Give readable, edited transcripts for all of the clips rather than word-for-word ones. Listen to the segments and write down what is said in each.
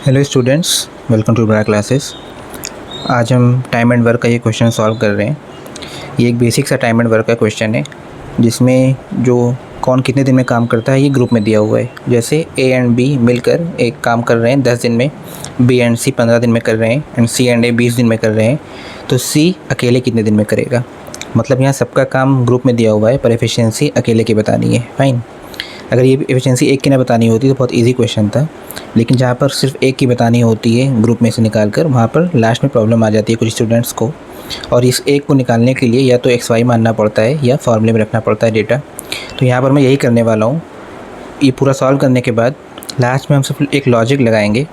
Hello students, welcome to ब्रा classes. आज हम टाइम एंड वर्क का ये क्वेश्चन सॉल्व कर रहे हैं। ये एक बेसिक सा टाइम एंड वर्क का क्वेश्चन है जिसमें जो कौन कितने दिन में काम करता है ये ग्रुप में दिया हुआ है। जैसे ए एंड बी मिलकर एक काम कर रहे हैं 10 दिन में, बी एंड सी 15 दिन में कर रहे हैं एंड सी एंड ए 20 दिन में कर रहे हैं। तो सी अकेले कितने दिन में करेगा? मतलब यहाँ सबका काम ग्रुप में दिया हुआ है पर एफिशिएंसी अकेले की बतानी है। फाइन। अगर ये एफिशिएंसी एक की ना बतानी होती तो बहुत इजी क्वेश्चन था, लेकिन जहाँ पर सिर्फ एक की बतानी होती है ग्रुप में से निकाल कर, वहाँ पर लास्ट में प्रॉब्लम आ जाती है कुछ स्टूडेंट्स को। और इस एक को निकालने के लिए या तो एक्स वाई मानना पड़ता है या फॉर्मूले में रखना पड़ता है डेटा। तो यहाँ पर मैं यही करने वाला हूँ। ये पूरा सॉल्व करने के बाद लास्ट में हम सिर्फ एक लॉजिक लगाएंगे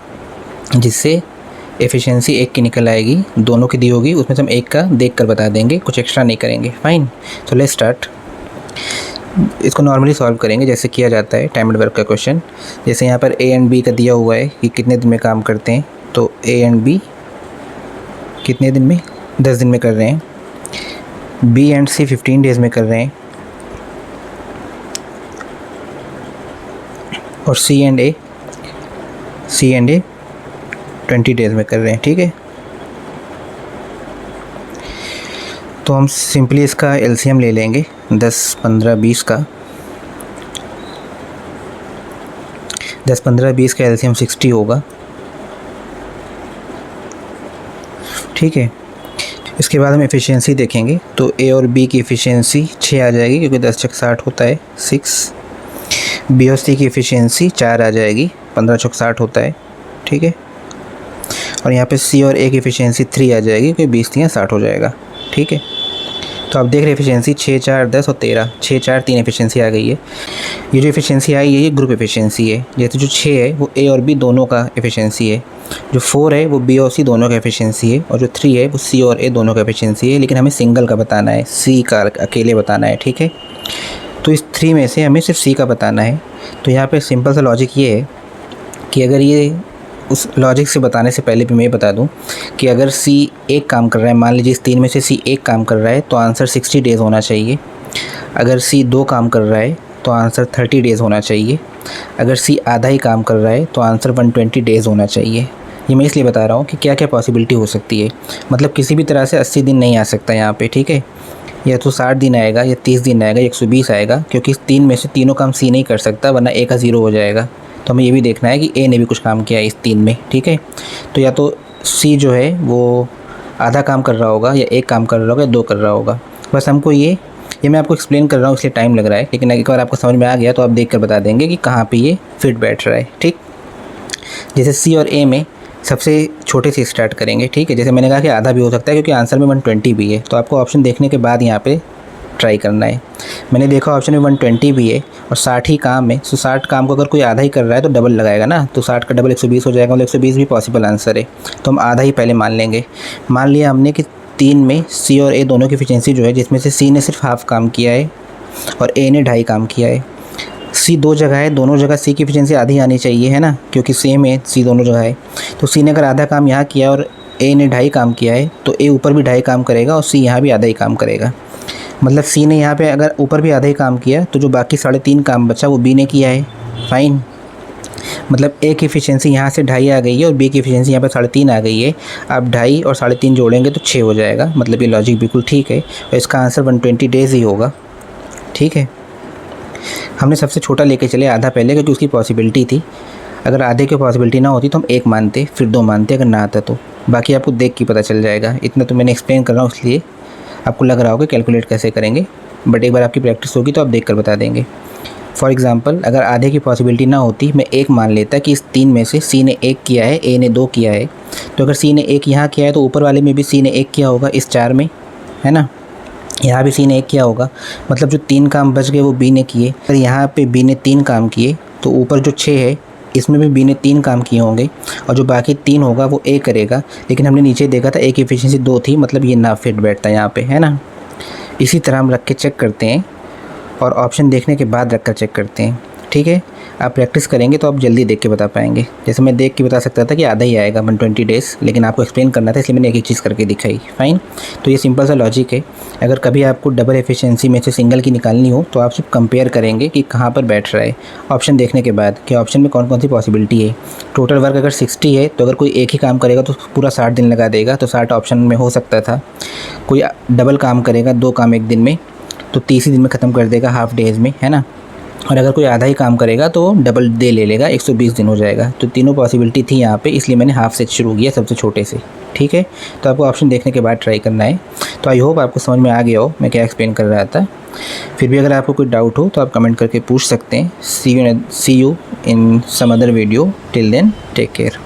जिससे एफिशिएंसी एक की निकल आएगी, दोनों की दी होगी, उसमें से हम एक का देख कर बता देंगे, कुछ एक्स्ट्रा नहीं करेंगे। फाइन। तो लेट्स स्टार्ट। इसको नॉर्मली सॉल्व करेंगे जैसे किया जाता है टाइम एंड वर्क का क्वेश्चन। जैसे यहाँ पर ए एंड बी का दिया हुआ है कि कितने दिन में काम करते हैं, तो ए एंड बी कितने दिन में? 10 दिन में कर रहे हैं। बी एंड सी 15 डेज़ में कर रहे हैं और सी एंड ए 20 डेज़ में कर रहे हैं। ठीक है, तो हम सिंपली इसका एलसीएम ले लेंगे 10, 15, 20 का। 10, 15, 20 का एलसीएम 60 होगा। ठीक है, इसके बाद हम एफिशिएंसी देखेंगे तो ए और बी की एफिशिएंसी 6 आ जाएगी क्योंकि 10 चौक 60 होता है 6। बी और सी की एफिशिएंसी 4 आ जाएगी, 15 चौक 60 होता है। ठीक है, और यहाँ पे सी और ए की एफिशिएंसी 3 आ जाएगी क्योंकि 20 3 60 हो जाएगा। ठीक है, तो आप देख रहे हैं एफिशिएंसी 6, 4, 10 और 13, 6, 4, 3 एफिशिएंसी आ गई है। ये जो एफिशिएंसी आई है ये ग्रुप एफिशिएंसी है। जैसे जो 6 है वो ए और बी दोनों का एफिशिएंसी है, जो 4 है वो बी और सी दोनों का एफिशिएंसी है, और जो 3 है वो सी और ए दोनों का एफिशिएंसी है। लेकिन हमें सिंगल का बताना है, सी का अकेले बताना है। ठीक है, तो इस 3 में से हमें सिर्फ सी का बताना है। तो यहाँ पर सिंपल सा लॉजिक ये है कि अगर ये उस लॉजिक से बताने से पहले भी मैं बता दूं कि अगर सी एक काम कर रहा है, मान लीजिए इस 3 में से सी एक काम कर रहा है तो आंसर 60 डेज़ होना चाहिए। अगर सी 2 काम कर रहा है तो आंसर 30 डेज़ होना चाहिए। अगर सी आधा ही काम कर रहा है तो आंसर 120 डेज़ होना चाहिए। ये मैं इसलिए बता रहा हूँ कि क्या क्या पॉसिबिलिटी हो सकती है। मतलब किसी भी तरह से 80 दिन नहीं आ सकता यहाँ पे। ठीक है, या तो 60 दिन आएगा या 30 दिन आएगा, 120 आएगा, क्योंकि इस 3 में से तीनों काम सी नहीं कर सकता वरना ए का 0 हो जाएगा। तो हमें ये भी देखना है कि ए ने भी कुछ काम किया है इस 3 में। ठीक है, तो या तो सी जो है वो आधा काम कर रहा होगा या एक काम कर रहा होगा या 2 कर रहा होगा। बस हमको ये मैं आपको एक्सप्लेन कर रहा हूँ इसलिए टाइम लग रहा है, लेकिन एक बार आपको समझ में आ गया तो आप देख कर बता देंगे कि कहाँ पे ये फिट बैठ रहा है। ठीक, जैसे सी और ए में सबसे छोटे से स्टार्ट करेंगे। ठीक है, जैसे मैंने कहा कि आधा भी हो सकता है क्योंकि आंसर में 120 भी है, तो आपको ऑप्शन देखने के बाद यहाँ पे ट्राई करना है। मैंने देखा ऑप्शन में 120 भी है और 60 ही काम है, तो 60 काम को अगर कोई आधा ही कर रहा है तो डबल लगाएगा ना, तो 60 का डबल 120 हो जाएगा, मतलब 120 भी पॉसिबल आंसर है। तो हम आधा ही पहले मान लेंगे। मान लिया हमने कि 3 में सी और ए दोनों की एफिशिएंसी जो है, जिसमें से सी ने सिर्फ हाफ काम किया है और ए ने 2.5 काम किया है। सी 2 जगह है, दोनों जगह सी की एफिशिएंसी आधी आनी चाहिए, है ना, क्योंकि सेम है सी दोनों जगह है। तो सी ने अगर आधा काम यहाँ किया और ए ने 2.5 काम किया है तो ए ऊपर भी 2.5 काम करेगा और सी यहाँ भी आधा ही काम करेगा। मतलब सी ने यहाँ पे अगर ऊपर भी आधा ही काम किया तो जो बाकी 3.5 काम बचा वो बी ने किया है। फाइन। मतलब ए की एफिशिएंसी यहाँ से 2.5 आ गई है और बी की एफिशिएंसी यहाँ पे 3.5 आ गई है। आप 2.5 और 3.5 जोड़ेंगे तो 6 हो जाएगा। मतलब ये लॉजिक बिल्कुल ठीक है और इसका आंसर 120 डेज़ ही होगा। ठीक है, हमने सबसे छोटा लेके चले आधा पहले क्योंकि उसकी पॉसिबिलिटी थी। अगर आधे की पॉसिबिलिटी ना होती तो हम 1 मानते, फिर 2 मानते अगर ना आता तो। बाकी आपको देख के पता चल जाएगा। इतना तो मैंने एक्सप्लेन कर रहा हूँ इसलिए आपको लग रहा होगा कैलकुलेट कैसे करेंगे, बट एक बार आपकी प्रैक्टिस होगी तो आप देख कर बता देंगे। फॉर एग्जांपल अगर आधे की पॉसिबिलिटी ना होती, मैं 1 मान लेता कि इस 3 में से सी ने 1 किया है, ए ने 2 किया है। तो अगर सी ने 1 यहाँ किया है तो ऊपर वाले में भी सी ने 1 किया होगा, इस 4 में, है ना। यहाँ भी सी ने 1 किया होगा, मतलब जो 3 काम बच गए वो बी ने किए। अगर यहाँ पे बी ने 3 काम किए तो ऊपर जो 6 है इसमें भी बी ने 3 काम किए होंगे और जो बाकी 3 होगा वो ए करेगा। लेकिन हमने नीचे देखा था ए की एफिशिएंसी 2 थी, मतलब ये ना फिट बैठता यहाँ पे, है ना। इसी तरह हम रख के चेक करते हैं और ऑप्शन देखने के बाद रख कर चेक करते हैं। ठीक है, आप प्रैक्टिस करेंगे तो आप जल्दी देख के बता पाएंगे। जैसे मैं देख के बता सकता था कि आधा ही आएगा 120 डेज़, लेकिन आपको एक्सप्लेन करना था इसलिए मैंने एक एक चीज़ करके दिखाई। फाइन। तो ये सिंपल सा लॉजिक है। अगर कभी आपको डबल एफिशिएंसी में से सिंगल की निकालनी हो तो आप सिर्फ कंपेयर करेंगे कि कहाँ पर बैठ रहा है ऑप्शन देखने के बाद, कि ऑप्शन में कौन कौन सी पॉसिबिलिटी है। टोटल वर्क अगर 60 है तो अगर कोई एक ही काम करेगा तो पूरा 60 दिन लगा देगा, तो 60 ऑप्शन में हो सकता था। कोई डबल काम करेगा, 2 काम एक दिन में, तो 30 ही दिन में ख़त्म कर देगा, हाफ डेज़ में, है ना। और अगर कोई आधा ही काम करेगा तो डबल डे ले लेगा, 120 दिन हो जाएगा। तो तीनों पॉसिबिलिटी थी यहाँ पे, इसलिए मैंने हाफ से शुरू किया, सबसे छोटे से। ठीक है, तो आपको ऑप्शन देखने के बाद ट्राई करना है। तो आई होप आपको समझ में आ गया हो मैं क्या एक्सप्लेन कर रहा था। फिर भी अगर आपको कोई डाउट हो तो आप कमेंट करके पूछ सकते हैं। See you in some other video. Till then take care.